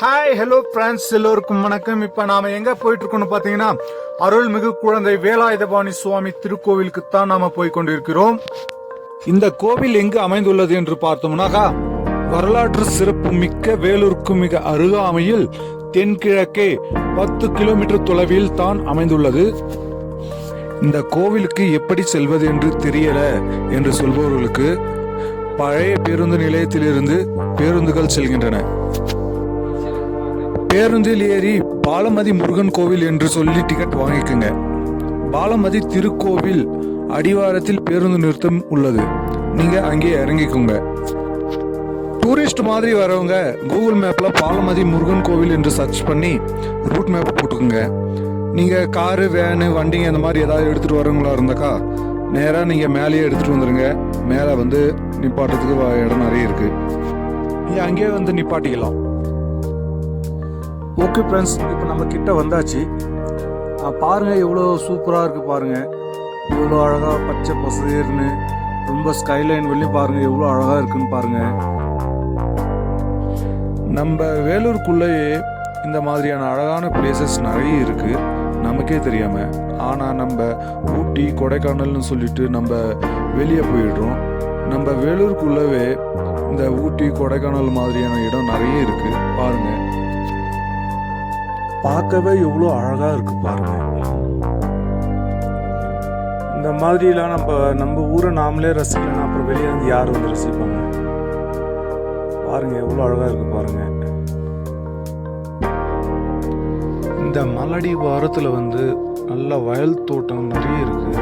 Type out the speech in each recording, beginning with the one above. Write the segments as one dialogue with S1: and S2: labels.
S1: Hi hello friends, எல்லோருக்கும் வணக்கம். இப்ப நாம எங்க போயிட்டு இருக்கோம்னு பாத்தீங்கன்னா அருள்மிகு குழந்தை வேலாயுதபாணி சுவாமி திருக்கோவிலுக்குத்தான் நாம போய் கொண்டிருக்கிறோம். இந்த கோவில் எங்கு அமைந்துள்ளது என்று பார்த்தோம்னாக்கா வரலாற்று சிறப்பு மிக்க வேலூருக்கு மிக அருகாமையில் தென்கிழக்கே 10 கிலோமீட்டர் தொலைவில் தான் அமைந்துள்ளது. இந்த கோவிலுக்கு எப்படி செல்வது என்று தெரியல என்று சொல்பவர்களுக்கு பழைய பேருந்து நிலையத்திலிருந்து பேருந்துகள் செல்கின்றன. பேருந்தில் ஏறி பாலமதி முருகன் கோவில் என்று சொல்லி டிக்கெட் வாங்கிக்கோங்க. பாலமதி திருக்கோவில் அடிவாரத்தில் பேருந்து நிறுத்தம் உள்ளது. நீங்க அங்கே இறங்கிக்கோங்க. டூரிஸ்ட் மாதிரி வரவங்க கூகுள் மேப்ல பாலமதி முருகன் கோவில் என்று சர்ச் பண்ணி ரூட் மேப் போட்டுக்கோங்க. நீங்க காரு வேனு வண்டிங்க இந்த மாதிரி ஏதாவது எடுத்துட்டு வரவங்களா இருந்தாக்கா நேராக நீங்க மேலேயே எடுத்துட்டு வந்துருங்க. மேலே வந்து நிப்பாட்டத்துக்கு இடம் நிறைய இருக்கு. நீங்க அங்கேயே வந்து நிப்பாட்டிக்கலாம். ஓகே ஃப்ரெண்ட்ஸ், இப்போ நம்ம கிட்ட வந்தாச்சு. பாருங்க எவ்வளோ சூப்பராக இருக்கு பாருங்க. எவ்வளோ அழகாக பச்சை பசேர்னு ரொம்ப ஸ்கைலைன் வெளியே பாருங்க எவ்வளோ அழகாக இருக்குன்னு பாருங்க. நம்ம வேலூருக்குள்ளேயே இந்த மாதிரியான அழகான பிளேசஸ் நிறைய இருக்கு நமக்கே தெரியாம. ஆனால் நம்ம ஊட்டி கொடைக்கானல்னு சொல்லிட்டு நம்ம வெளியே போயிடுறோம். நம்ம வேலூருக்குள்ளவே இந்த ஊட்டி கொடைக்கானல் மாதிரியான இடம் நிறைய இருக்கு பாருங்க. பார்க்கவே எவ்வளோ அழகா இருக்கு பாருங்க. இந்த மாதிரிலாம் நம்ம ஊரை நாமளே ரசிக்கலாம், அப்புறம் வெளியே இருந்து யார் வந்து ரசிப்பாங்க? பாருங்க எவ்வளோ அழகா இருக்கு பாருங்க. இந்த மலடி வாரத்தில் வந்து நல்ல வயல் தோட்டம் நிறைய இருக்கு.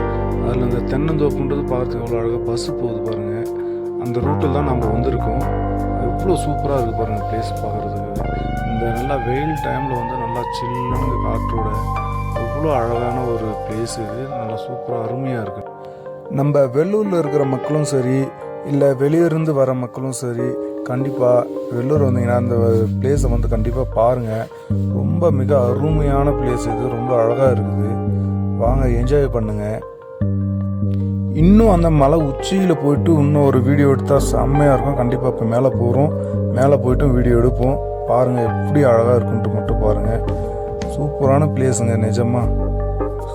S1: அதில் அந்த தென்னந்தோப்புன்றது பார்க்கறதுக்கு எவ்வளோ அழகாக பஸ் போகுது பாருங்க. அந்த ரூட்டில் தான் நம்ம வந்திருக்கோம். எவ்வளோ சூப்பராக இருக்குது பாருங்கள் பிளேஸ் பார்க்குறதுக்கு. இந்த நல்லா வெயில் டைமில் வந்து நல்லா சில்லுன்னு காற்றோட எவ்வளோ அழகான ஒரு பிளேஸ் இது. நல்லா சூப்பராக அருமையாக இருக்குது. நம்ம வெள்ளூரில் இருக்கிற மக்களும் சரி, இல்லை வெளியிருந்து வர மக்களும் சரி, கண்டிப்பாக வெள்ளூர் வந்தீங்கன்னா அந்த பிளேஸை வந்து கண்டிப்பாக பாருங்கள். ரொம்ப மிக அருமையான பிளேஸ் இது. ரொம்ப அழகாக இருக்குது. வாங்க என்ஜாய் பண்ணுங்கள். இன்னும் அந்த மலை உச்சியில் போயிட்டு இன்னும் ஒரு வீடியோ எடுத்தால் செம்மையாக இருக்கும். கண்டிப்பாக இப்போ மேலே போகிறோம். மேலே போய்ட்டும் வீடியோ எடுப்போம். பாருங்கள் எப்படி அழகாக இருக்குன்ட்டு மட்டும் பாருங்கள். சூப்பரான பிளேஸுங்க, நிஜமாக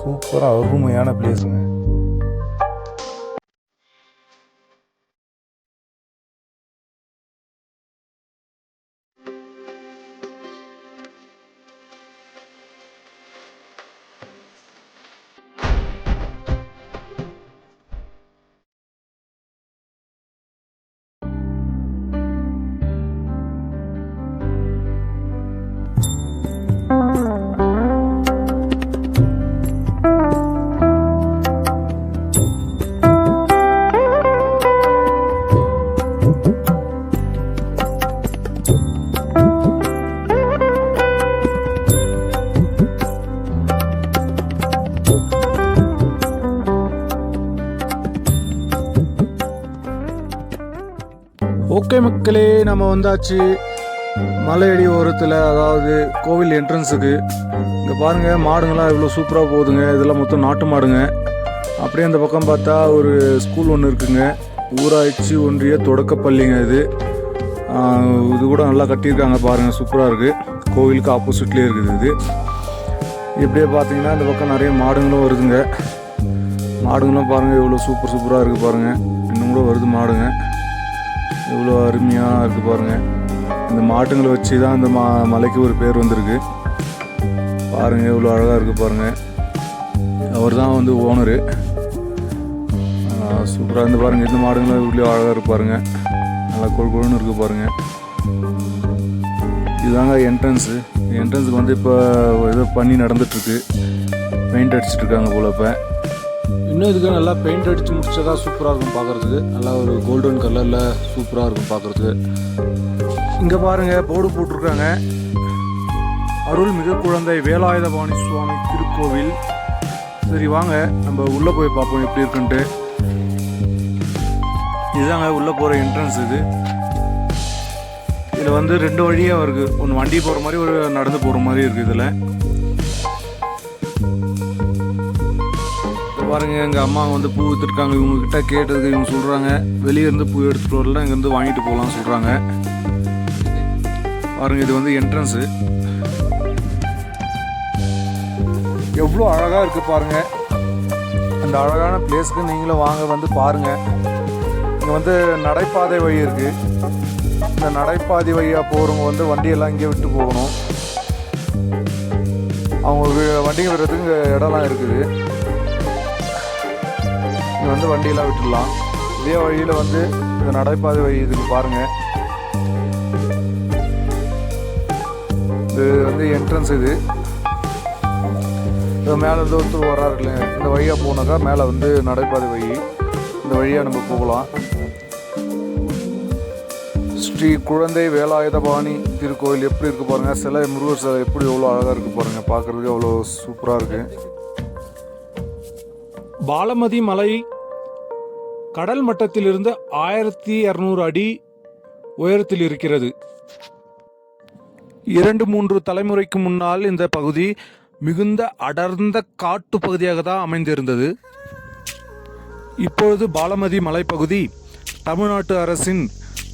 S1: சூப்பராக அருமையான பிளேஸுங்க. ஓகே மக்களே, நம்ம வந்தாச்சு மலையடி ஓரத்தில், அதாவது கோவில் என்ட்ரன்ஸுக்கு. இங்கே பாருங்கள் மாடுங்கள்லாம் இவ்வளோ சூப்பராக போகுதுங்க. இதெல்லாம் மொத்தம் நாட்டு மாடுங்க. அப்படியே அந்த பக்கம் பார்த்தா ஒரு ஸ்கூல் ஒன்று இருக்குங்க. ஊராட்சி ஒன்றிய தொடக்கப்பள்ளிங்க இது. இது கூட நல்லா கட்டியிருக்காங்க பாருங்கள், சூப்பராக இருக்குது. கோவிலுக்கு ஆப்போசிட்லேயே இருக்குது இது. இப்படியே பார்த்தீங்கன்னா இந்த பக்கம் நிறைய மாடுங்களும் வருதுங்க. மாடுங்களும் பாருங்கள் எவ்வளோ சூப்பராக இருக்குது பாருங்கள். இன்னும் கூட வருது மாடுங்க. எவ்வளோ அருமையாக இருக்குது பாருங்கள். இந்த மாட்டுங்களை வச்சு தான் இந்த மலைக்கு ஒரு பேர் வந்திருக்கு. பாருங்கள் எவ்வளோ அழகாக இருக்குது பாருங்கள். அவர் தான் வந்து ஓனரு. சூப்பராக இருந்து பாருங்கள். இந்த மாடுங்களும் இவ்வளோ அழகாக இருக்கு பாருங்கள். நல்லா கொழுன்னு இருக்குது பாருங்கள். இதுதாங்க என்ட்ரன்ஸு. என்ட்ரன்ஸுக்கு வந்து இப்போ ஏதோ பண்ணி நடந்துகிட்ருக்கு. பெயிண்ட் அடிச்சிட்ருக்காங்க போல். இப்போ இன்னும் இதுக்கு நல்லா பெயிண்ட் அடித்து முடிச்சதா சூப்பராக இருக்கும் பார்க்குறதுக்கு. நல்லா ஒரு கோல்டன் கலரில் சூப்பராக இருக்கும் பார்க்குறதுக்கு. இங்கே பாருங்கள் போர்டு போட்டிருக்காங்க, அருள்மிகு குழந்தை வேலாயுதபாணி சுவாமி திருக்கோவில். சரி வாங்க நம்ம உள்ளே போய் பார்ப்போம் எப்படி இருக்குன்ட்டு. இதுதாங்க உள்ளே போகிற என்ட்ரன்ஸ். இதில் வந்து 2 வழியாக இருக்குது. ஒன்று வண்டி போகிற மாதிரி, ஒரு நடந்து போகிற மாதிரி இருக்குது. இதில் பாருங்க, எங்கள் அம்மா வந்து பூ விற்றுருக்காங்க. இவங்ககிட்ட கேட்டதுக்கு இவங்க சொல்கிறாங்க வெளியே இருந்து பூ எடுத்துகிட்டு வரல, இங்கேருந்து வாங்கிட்டு போகலான்னு சொல்கிறாங்க. பாருங்க, இது வந்து என்ட்ரன்ஸு. எவ்வளோ அழகாக இருக்குது பாருங்க. அந்த அழகான பிளேஸ்க்கு நீங்களும் வாங்க, வந்து பாருங்க. இங்கே வந்து நடைபாதை வழி இருக்குது. இந்த நடைபாதை வழியாக போகிறவங்க வந்து வண்டியெல்லாம் இங்கே விட்டு போகணும். அவங்க வண்டிங்க விடுறதுக்கு இங்கே இடம்லாம் இருக்குது. இங்கே வந்து வண்டியெல்லாம் விட்டுடலாம். இதே வழியில் வந்து இந்த நடைபாதை வழி இதுக்கு பாருங்கள். இது வந்து என்ட்ரன்ஸ். இது மேலே இருந்து ஒருத்தர் வர்றாரு இல்லைங்க, இந்த வழியாக போனாக்கா மேலே வந்து நடைபாதை வழி. இந்த வழியாக நம்ம போகலாம். ஸ்ரீ குழந்தை வேலாயுதபாணி திருக்கோயில் எப்படி இருக்குது பாருங்கள். சிலை, முருகர் சிலை எப்படி எவ்வளோ அழகாக இருக்குது பாருங்கள். பார்க்குறதுக்கு அவ்வளோ சூப்பராக இருக்குது.
S2: பாலமதி மலை கடல் மட்டத்திலிருந்து 1200 அடி உயரத்தில் இருக்கிறது. 2-3 தலைமுறைக்கு முன்னால் இந்த பகுதி மிகுந்த அடர்ந்த காட்டு பகுதியாக தான் அமைந்திருந்தது. இப்பொழுது பாலமதி மலைப்பகுதி தமிழ்நாட்டு அரசின்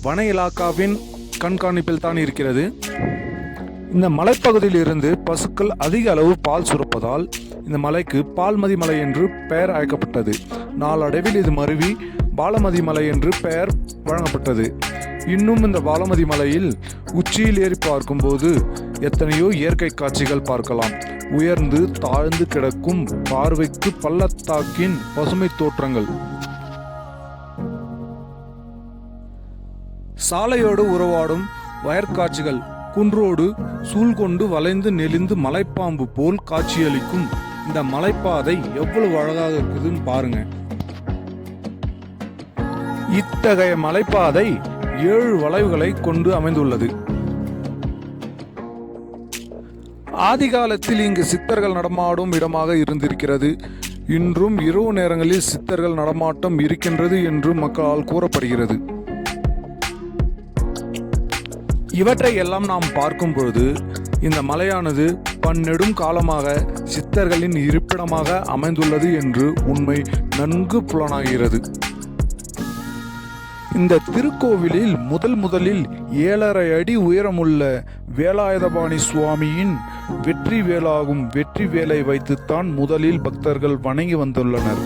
S2: வன இலாக்காவின் கண்காணிப்பில் தான் இருக்கிறது. இந்த மலைப்பகுதியில் இருந்து பசுக்கள் அதிக அளவு பால் சுரப்பதால் இந்த மலைக்கு பால்மதி மலை என்று பெயர் அழைக்கப்பட்டது. நாளடைவில் இது மருவி பாலமதி மலை என்று பெயர் வழங்கப்பட்டது. இன்னும் இந்த பாலமதி மலையில் உச்சியில் ஏறி பார்க்கும்போது எத்தனையோ இயற்கை காட்சிகள் பார்க்கலாம். உயர்ந்து தாழ்ந்து கிடக்கும் பார்வைக்கு பள்ளத்தாக்கின் பசுமை தோற்றங்கள், சாலையோடு உறவாடும் வயற்காட்சிகள், குன்றோடு சூழ்கொண்டு வளைந்து நெளிந்து மலைப்பாம்பு போல் காட்சியளிக்கும் இந்த மலைப்பாதை எவ்வளவு அழகாக இருக்குதுன்னு பாருங்க. இத்தகைய மலைப்பாதை 7 வளைவுகளை கொண்டு அமைந்துள்ளது. ஆதி காலத்தில் இங்கு சித்தர்கள் நடமாடும் இடமாக இருந்திருக்கிறது. இன்றும் இரவு நேரங்களில் சித்தர்கள் நடமாட்டம் இருக்கின்றது என்று மக்களால் கூறப்படுகிறது. இவற்றை எல்லாம் நாம் பார்க்கும் பொழுது இந்த மலையானது பன்னெடும் காலமாக சித்தர்களின் இருப்பிடமாக அமைந்துள்ளது என்று உண்மை நன்கு புலனாகிறது. இந்த திருக்கோவிலில் முதலில் 7.5 அடி உயரமுள்ள வேலாயுதபாணி சுவாமியின் வெற்றி வேலாகும் வெற்றி வேலை வைத்துத்தான் முதலில் பக்தர்கள் வணங்கி வந்துள்ளனர்.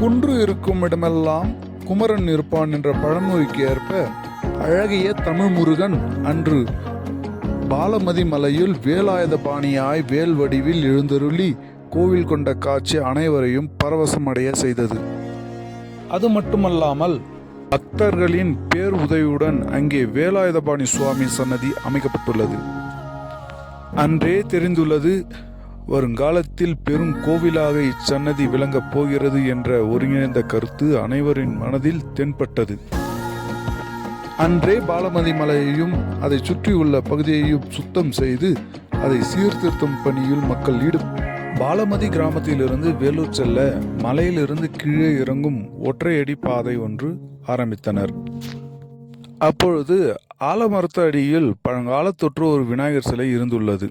S2: குன்று இருக்கும் இடமெல்லாம் குமரன் இருப்பான் என்ற பழமொழிக்கு ஏற்ப அழகிய தமிழ் முருகன் அன்று பாலமதி மலையில் வேலாயுதபாணியாய் வேல் வடிவில் எழுந்தருளி கோவில் கொண்ட காட்சி அனைவரையும் பரவசமடைய செய்தது. அது மட்டுமல்லாமல் பக்தர்களின் பேர் உதவியுடன் அங்கே வேலாயுதபாணி சுவாமி சன்னதி அமைக்கப்பட்டுள்ளது. அன்றே தெரிந்துள்ளது வருங்காலத்தில் பெரும் கோவிலாக இச்சன்னதி விளங்கப் போகிறது என்ற ஒருங்கிணைந்த கருத்து அனைவரின் மனதில் தென்பட்டது. அன்றே பாலமதி மலையையும் அதை சுற்றியுள்ள பகுதியையும் சுத்தம் செய்து அதை சீர்திருத்தும் பணியில் மக்கள் பாலமதி கிராமத்திலிருந்து வேலூர் செல்ல மலையிலிருந்து கீழே இறங்கும் ஒற்றையடி பாதை ஒன்று ஆரம்பித்தனர். அப்பொழுது ஆலமரத்து அடியில் பழங்கால தொற்று ஒரு விநாயகர் சிலை இருந்துள்ளது.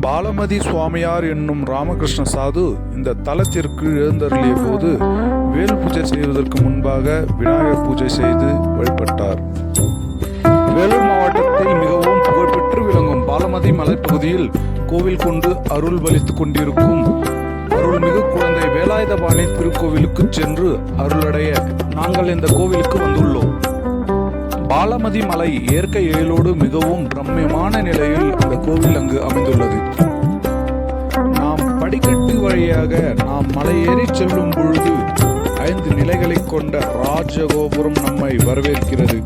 S2: பாலமதி சுவாமியார் என்னும் ராமகிருஷ்ண சாது இந்த தலத்திற்கு எழுந்தருளிய போது வேல் பூஜை செய்வதற்கு முன்பாக விநாயகர் பூஜை செய்து வழிபட்டார். வேலூர் மாவட்டத்தில் மிகவும் புகழ்பெற்று விளங்கும் பாலமதி மலைப்பகுதியில் கோவில் கொண்டு அருள் வலித்துக் கொண்டிருக்கும் அருள்மிகு குழந்தை வேலாயுதபாணி திருக்கோவிலுக்கு சென்று அருளடைய நாங்கள் இந்த கோவிலுக்கு வந்துள்ளோம். பாலமதி மலை இயற்கை எழிலோடு மிகவும் பிரம்மியமான நிலையில் அந்த கோவில் அங்கு அமைந்துள்ளது. நாம் படிக்கட்டு வழியாக நாம் மலையேறி செல்லும் பொழுது 5 நிலைகளை கொண்ட ராஜகோபுரம் நம்மை வரவேற்கிறது.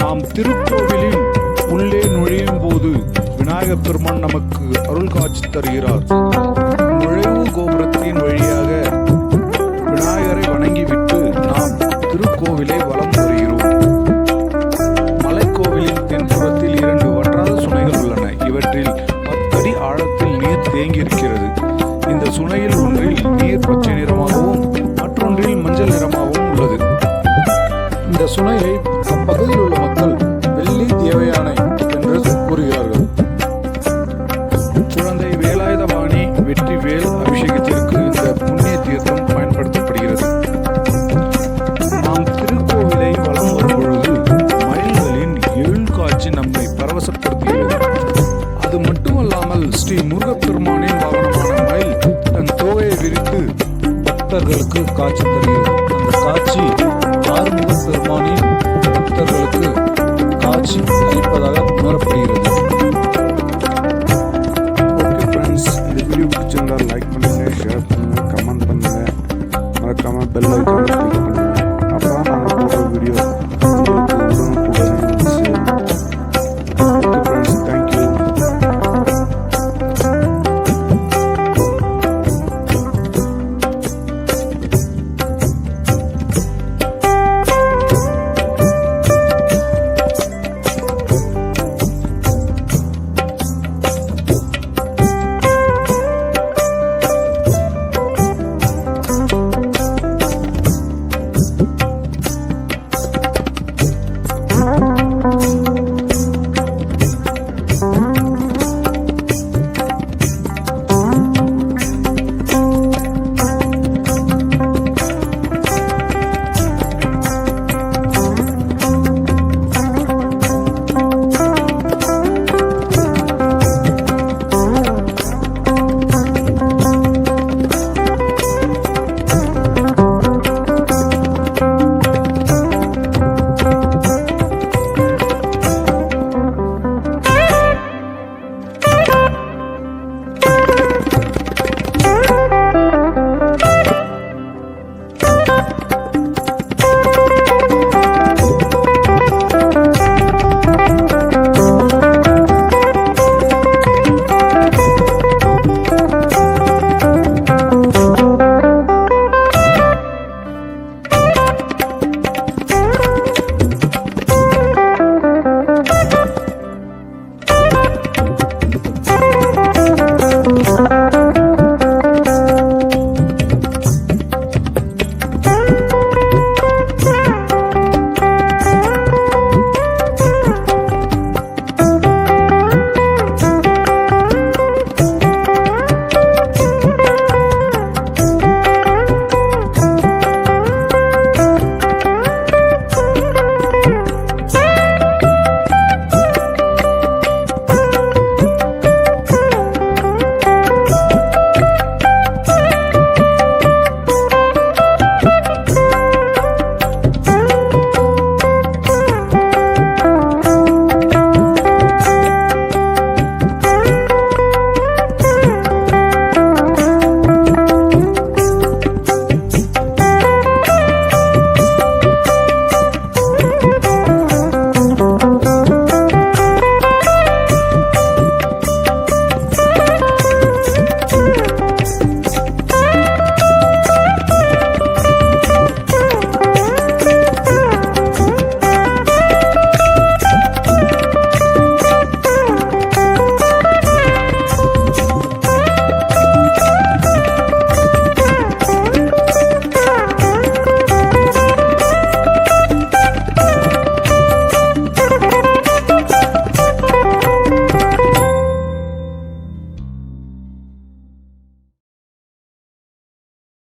S2: நாம் திருக்கோவிலின் உள்ளே நுழையும் போது விநாயகப் பெருமான் நமக்கு அருள் காட்சி தருகிறார். நுழைவு கோபுரத்தின் வழியாக விநாயகரை வணங்கிவிட்டு நாம் திருக்கோவிலை வலம் வருகிறோம். மலைக்கோவிலின் தென்புறத்தில் 2 வற்றாத சுனைகள் உள்ளன. இவற்றில் 10 அடி ஆழத்தில் நீர் தேங்கியிருக்கிறது. இந்த சுனையில் ஒன்றில் நீர் பச்சை நிறமாகவும் மற்றொன்றில் மஞ்சள் நிறமாகவும் உள்ளது. இந்த சுனையை